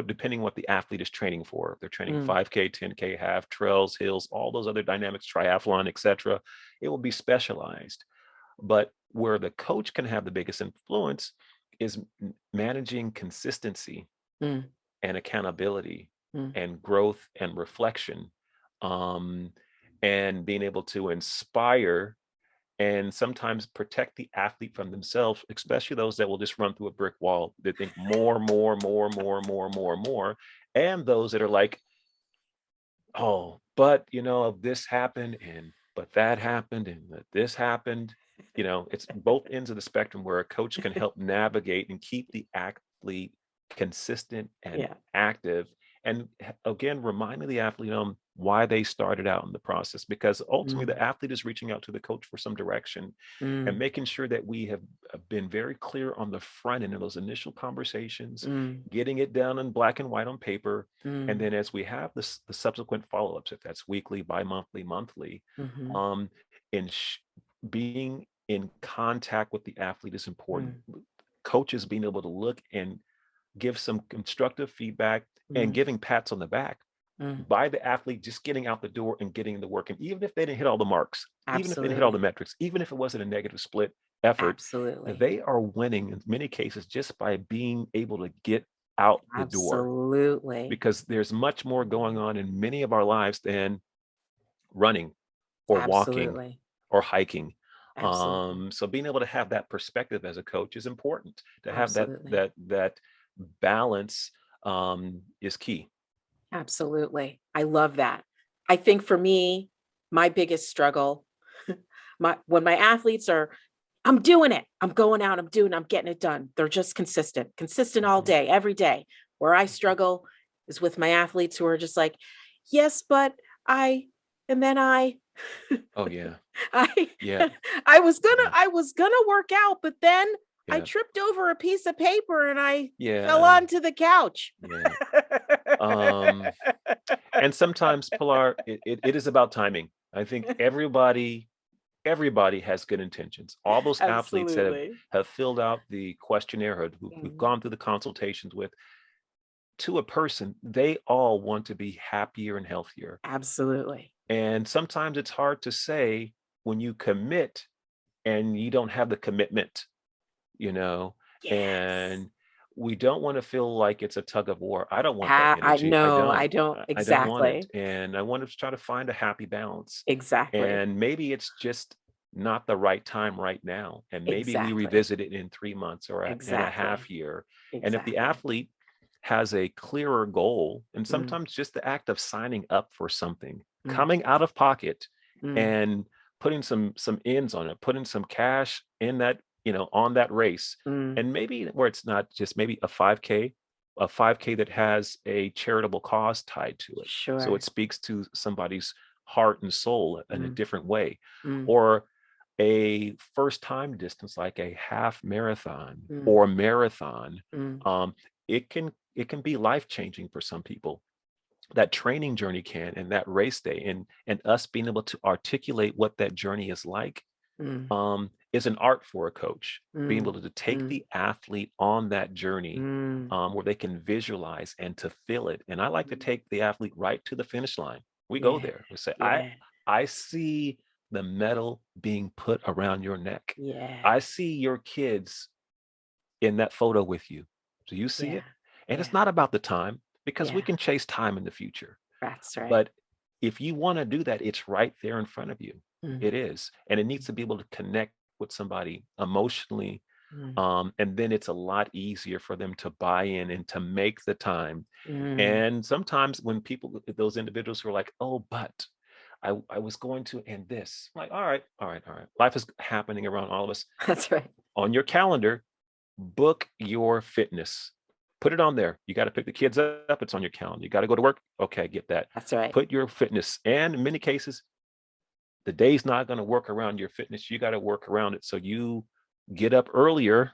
depending what the athlete is training for, if they're training mm, 5K, 10K, half, trails, hills, all those other dynamics, triathlon, etc., it will be specialized. But where the coach can have the biggest influence is managing consistency mm, and accountability mm, and growth and reflection, um, and being able to inspire and sometimes protect the athlete from themselves, especially those that will just run through a brick wall. They think more, more, more, more, more, more, more. And those that are like, oh, but this happened and but that happened and this happened. It's both ends of the spectrum where a coach can help navigate and keep the athlete consistent and yeah. active. And again, reminding the athlete on why they started out in the process, because ultimately the Mm, athlete is reaching out to the coach for some direction, and mm, making sure that we have been very clear on the front end of those initial conversations, mm, getting it down in black and white on paper. And mm, then as we have the subsequent follow-ups, if that's weekly, bi-monthly, monthly, mhm, um, in being in contact with the athlete is important. mm, Coaches being able to look and give some constructive feedback and mm, giving pats on the back mm. by the athlete just getting out the door and getting the work. And even if they didn't hit all the marks, even if they didn't hit all the Absolutely. metrics, even if it wasn't a negative split effort, Absolutely. they are winning in many cases just by being able to get out the door, Absolutely. because there's much more going on in many of our lives than running or walking Absolutely. or hiking. Absolutely. So being able to have that perspective as a coach is important. To have that Absolutely. that balance is key. Absolutely. I love that. I think for me, my biggest struggle, when my athletes are, I'm doing it. I'm going out, I'm getting it done. They're just consistent all Mhm. day, every day. Where I struggle is with my athletes who are just like, yes, but I, and then Oh yeah, I, yeah, yeah, I was gonna work out, but then I yeah, tripped over a piece of paper and I fell yeah, onto the couch. yeah. Um, and sometimes Pilar, it is about timing. I think everybody has good intentions. All those athletes that Absolutely. have filled out the questionnaire, or who've Mm, gone through the consultations with, to a person, they all want to be happier and healthier. absolutely. And sometimes it's hard to say when you commit and you don't have the commitment, you know, Yes. and we don't want to feel like it's a tug of war. I don't want that I energy. I know, I don't. don't I don't want it. exactly. And I want to try to find a happy balance. Exactly. And maybe it's just not the right time right now. And maybe we Exactly. revisit it in 3 months or in a Exactly. half year. And if the Exactly. athlete has a clearer goal, and Mm, sometimes just the act of signing up for something, mm, coming out of pocket mm, and putting some ends on it, putting some cash in that, on that race. mm. And maybe where it's not just maybe a 5K that has a charitable cause tied to it. So it Sure. speaks to somebody's heart and soul in a Mm, different way. mm, Or a first time distance like a half marathon mm, or marathon. mm, um, it can be life changing for some people. That training journey can, and that race day, and us being able to articulate what that journey is like, mm, is an art for a coach. Being mm, able to take mm, the athlete on that journey, mm. where they can visualize and to feel it. And I like to take the athlete right to the finish line. We go Yeah. there. We say, Yeah. I see the medal being put around your neck. Yeah. I see your kids in that photo with you. Do you see Yeah. it? And it's Yeah. not about the time, because we Yeah. can chase time in the future. That's right. But if you want to do that, it's right there in front of you. Mm, It is. And it needs to be able to connect with somebody emotionally. mm, And then it's a lot easier for them to buy in and to make the time. mm. And sometimes when people, those individuals who are like, oh, but I was going to end this. Like, all right, all right, all right. Life is happening around all of us. That's right. On your calendar, book your fitness. Put it on there. You got to pick the kids up. It's on your calendar. You got to go to work. Okay, get that. That's right. Put your fitness. And in many cases, the day's not going to work around your fitness. You got to work around it. So you get up earlier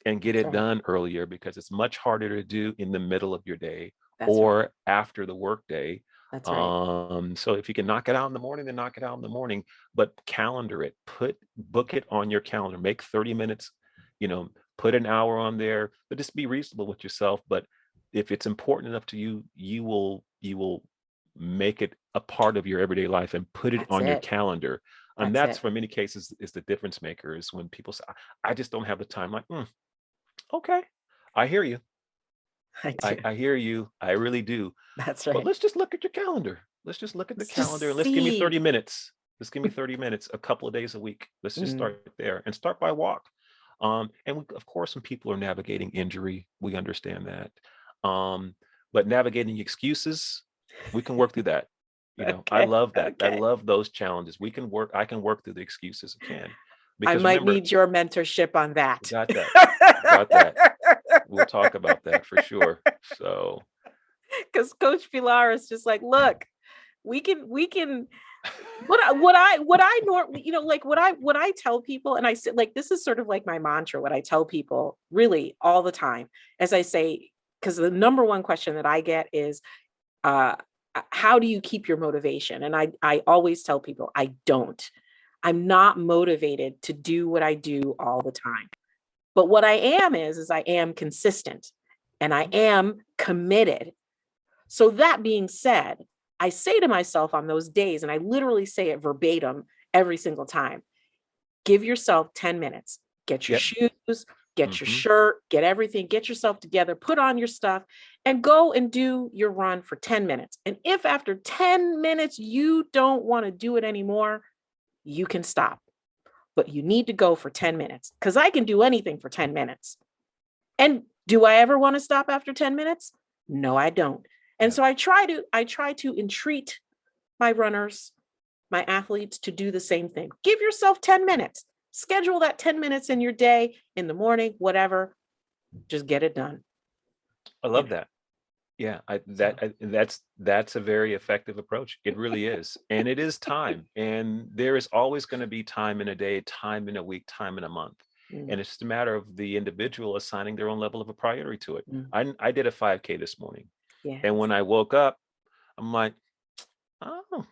and get That's it right. done earlier, because it's much harder to do in the middle of your day That's right. or after the work day. That's right. So if you can knock it out in the morning, then knock it out in the morning, but calendar it, book it on your calendar, make 30 minutes, you know, put an hour on there, but just be reasonable with yourself. But if it's important enough to you, you will make it a part of your everyday life and put it That's on your it. calendar. And That's that's, it. for many cases, is the difference maker, is when people say, I just don't have the time. Like, okay, I hear you. I I, do. I hear you. I really do. That's But right. let's just look at your calendar. Let's just look at the Let's calendar and just let's give me 30 see. minutes. Let's give me 30 minutes, a couple of days a week. Let's just Mm, start there and start by walk. And of course, when people are navigating injury, we understand that. But navigating excuses, we can work through that. I okay. love that. I Okay. love those challenges. I can work through the excuses. I can. I Because might remember, need your mentorship on we that. got that. We got that. We'll talk about that for sure. So, Because Coach Pilar is just like, look, we can what I normally, like what I tell people, and I said, like, this is sort of like my mantra, what I tell people really all the time, as I say, because the number one question that I get is, uh, how do you keep your motivation? And I always tell people, I don't. I'm not motivated to do what I do all the time. But what I am is I am consistent and I am committed. So that being said, I say to myself on those days, and I literally say it verbatim every single time, give yourself 10 minutes, get your yep. shoes, get your Hmm. shirt, get everything, get yourself together, put on your stuff, and go and do your run for 10 minutes. And if after 10 minutes you don't want to do it anymore, you can stop. But you need to go for 10 minutes because I can do anything for 10 minutes. And do I ever want to stop after 10 minutes? No, I don't. And Yep. so I try to entreat my runners, my athletes to do the same thing. Give yourself 10 minutes. Schedule that 10 minutes in your day, in the morning, whatever. Just get it done. I You love know. that. Yeah, So that's a very effective approach. It really is. And it is time. And there is always going to be time in a day, time in a week, time in a month. mm, And it's just a matter of the individual assigning their own level of a priority to it. mm, I did a 5K this morning. And yes. when I woke up, I'm like, oh,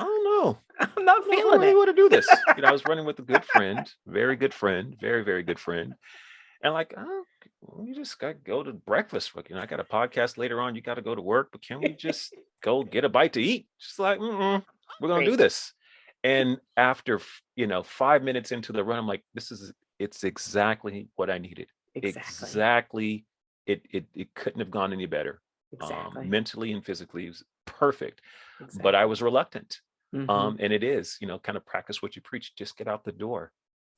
I don't know. I'm not I don't know if I feeling really it. want to do this. I was running with a good friend, very good friend, very, very good friend. And like, oh, we just got to go to breakfast. I got a podcast later on. You got to go to work, but can we just go get a bite to eat? Just like, we're going to do Great. this. And after, 5 minutes into the run, I'm like, it's exactly what I needed. Exactly. Exactly. It couldn't have gone any better. Exactly. Mentally and physically, it was perfect. But I Exactly. was reluctant. Hmm. And it is, kind of practice what you preach. Just get out the door.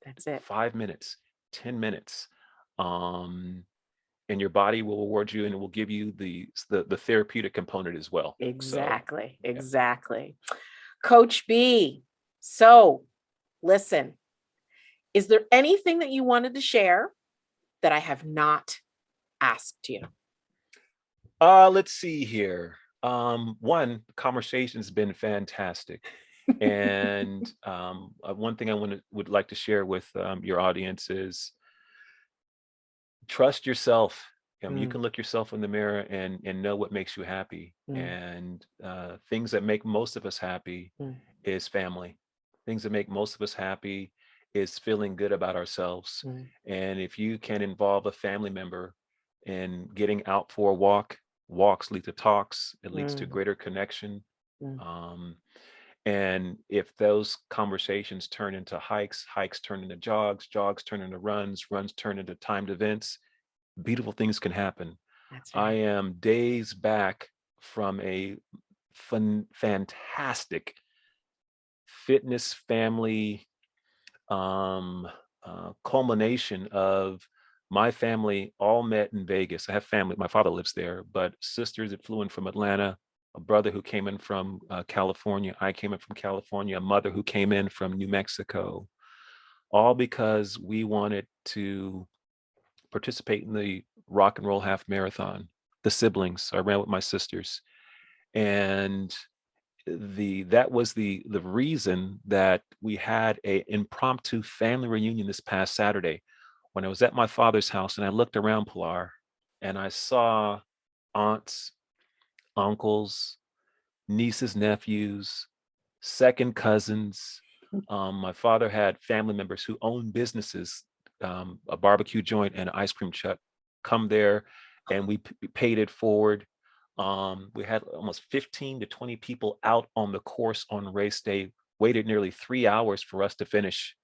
That's it. 5 minutes, 10 minutes. Um, and your body will reward you and it will give you the therapeutic component as well. So Exactly. yeah. Exactly. Coach B. So listen, is there anything that you wanted to share that I have not asked you? Let's see here. One, the conversation's been fantastic. And one thing would like to share with your audience is trust yourself. You Mm, can look yourself in the mirror and know what makes you happy. mm, And things that make most of us happy mm, is family. Things that make most of us happy is feeling good about ourselves. mm, And if you can involve a family member in getting out for a walk, walks lead to talks, it leads to mm, greater connection. mm. Um, and if those conversations turn into hikes, hikes turn into jogs, jogs turn into runs, runs turn into timed events, beautiful things can happen. That's I right. am days back from a fantastic fitness family culmination of my family all met in Vegas. I have family, my father lives there, but sisters that flew in from Atlanta, a brother who came in from California, I came in from California, a mother who came in from New Mexico, all because we wanted to participate in the rock and roll half marathon. The siblings, I ran with my sisters. And that was the reason that we had a impromptu family reunion this past Saturday when I was at my father's house and I looked around Pilar and I saw aunts, uncles, nieces, nephews, second cousins. My father had family members who owned businesses, a barbecue joint and an ice cream truck, come there, and we paid it forward. We had almost 15 to 20 people out on the course on race day, waited nearly 3 hours for us to finish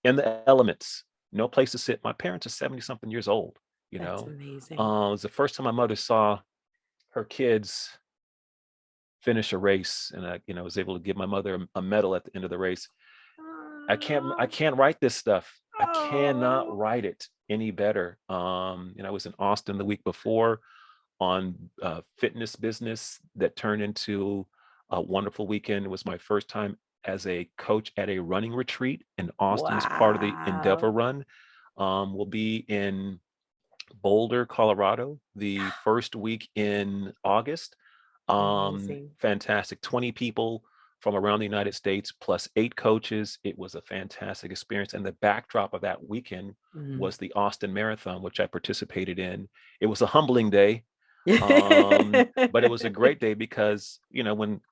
in the elements. No place to sit. My parents are 70 something years old, you That's know. amazing. It was the first time my mother saw her kids finish a race, and I was able to give my mother a medal at the end of the race. I Oh, can't write this stuff. I cannot oh, write it any better. I was in Austin the week before on fitness business that turned into a wonderful weekend. It was my first time as a coach at a running retreat in Austin as part of the Endeavor wow. Run. We'll be in Boulder, Colorado, the first week in August. Amazing. Fantastic. 20 people from around the United States plus 8 coaches. It was a fantastic experience. And the backdrop of that weekend Mm. was the Austin Marathon, which I participated in. It was a humbling day, but it was a great day because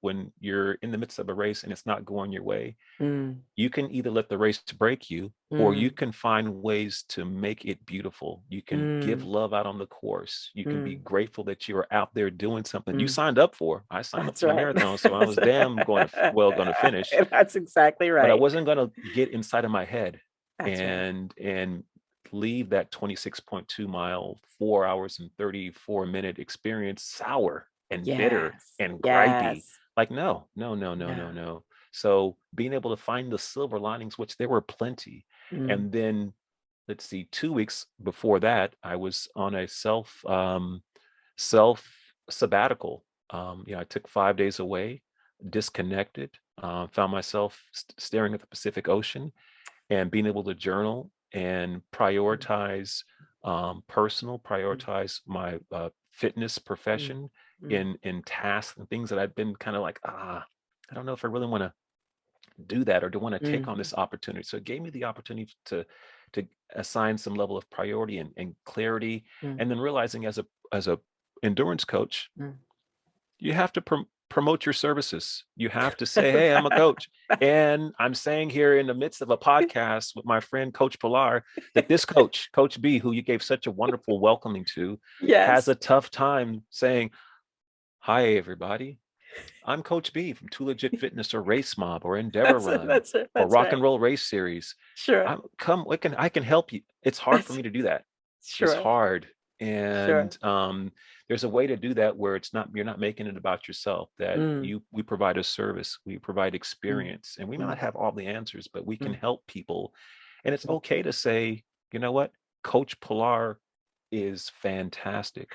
when you're in the midst of a race and it's not going your way, Mm, you can either let the race break you or you mm, can find ways to make it beautiful. You can give mm, love out on the course. You can be mm, grateful that you are out there doing something you mm. signed up for. I signed up That's for the right. marathon, so I was damn going to finish, That's exactly but I right. wasn't going to get inside of my head That's right. and leave that 26.2 mile, 4 hours and 34-minute experience sour and bitter Yes. and gripey. Yes. Like, no, no, no, no, no, No. no. So being able to find the silver linings, which there were plenty. Mm, And then let's see, 2 weeks before that, I was on a self sabbatical. I took 5 days away, disconnected, found myself staring at the Pacific Ocean and being able to journal and mm, prioritize mm, prioritize my fitness mm, profession mm, in tasks and things that I've been kind of like, I don't know if I really want to do that or do want to take mm, on this opportunity. So it gave me the opportunity to assign some level of priority and clarity, mm, and then realizing as a endurance coach, mm. you have to promote your services. You have to say, hey, I'm a coach. And I'm saying here in the midst of a podcast with my friend, Coach Pilar, that this coach, Coach B, who you gave such a wonderful welcoming to, has Yes. a tough time saying, hi, everybody. I'm Coach B from Too Legit Fitness or RaceMob or Endeavor Run or That's Rock right. and Roll Race Series. Sure. I can help you. It's hard for That's me to do that. It's sure. hard. Sure. And there's a way to do that where you're not making it about yourself, that Mm, we provide a service, we provide mm, experience, and we may not mm, have all the answers, but we can mm, help people. And it's mm. okay to say, you know what, Coach Pilar is fantastic.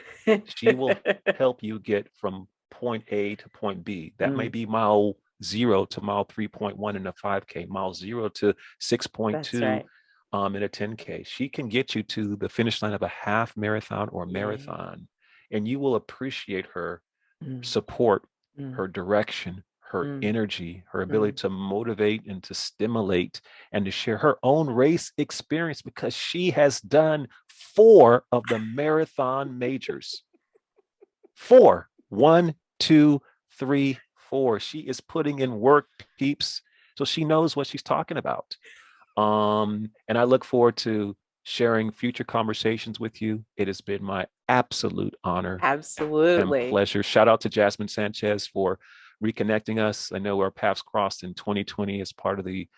She will help you get from point A to point B. That may Mm, be mile 0 to mile 3.1 in a 5K, mile 0 to that's 6.2 right. in a 10K. She can get you to the finish line of a half marathon or Yeah. marathon, and you will appreciate her Mm, support, mm, her direction, her mm, energy, her ability mm. to motivate and to stimulate and to share her own race experience, because she has done 4 of the marathon majors. 4. 1, 2, 3, 4. She is putting in work, peeps. So she knows what she's talking about. And I look forward to sharing future conversations with you. It has been my absolute honor and Absolutely. pleasure. Shout out to Jasmine Sanchez for reconnecting us. I know our paths crossed in 2020 as part of the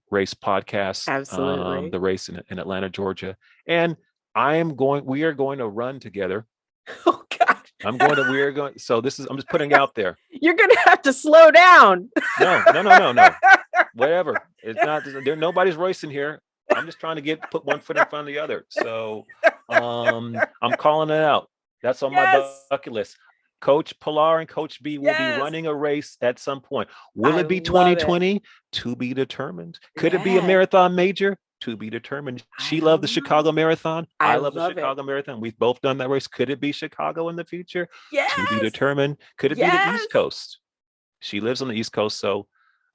race podcast, Absolutely. the race in Atlanta, Georgia. And we are going to run together. Oh We God. are going, so I'm just putting out there. You're gonna have to slow down. No, no, no, no, no. Whatever. It's not nobody's racing here. I'm just trying to put one foot in front of the other. So I'm calling it out. That's on my Yes. bucket list. Coach Pilar and Coach B will be Yes. running a race at some point. Will I it be love it. 2020? To be determined. Could it be a Yeah. marathon major? To be determined. I She loved the don't know. Chicago Marathon. I I love the love it. Chicago Marathon. We've both done that race. Could it be Chicago in the future? To be Yes. determined. Could it be the East Yes. Coast? She lives on the East Coast, so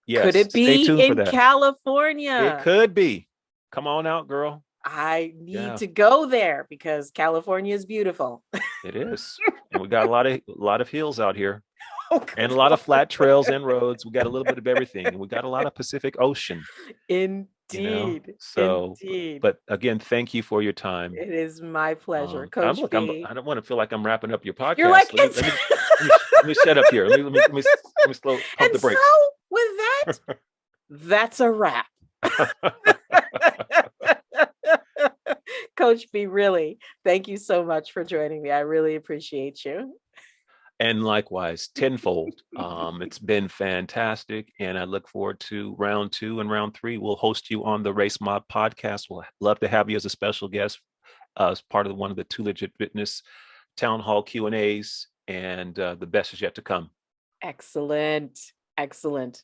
Could yes, it stay be tuned for in that. It California? could be. Come on out, girl. I need Yeah, to go there because California is beautiful. it is. And we got a lot of hills out here Oh, and good a lot of Lord. flat trails and roads. We got a little bit of everything. And we got a lot of Pacific Ocean, Indeed. So, Indeed. but again, thank you for your time. It is my pleasure. I'm Coach look, B. I don't want to feel like I'm wrapping up your You're like, podcast. it's Let me set up here. Let me slow pump and the so brakes. with that, that's a wrap. Coach B, really, thank you so much for joining me. I really appreciate you. And likewise, tenfold. It's been fantastic, and I look forward to round 2 and round 3. We'll host you on the RaceMob podcast. We'll love to have you as a special guest, as part of one of the Too Legit Fitness town hall Q&As, and the best is yet to come. Excellent. Excellent.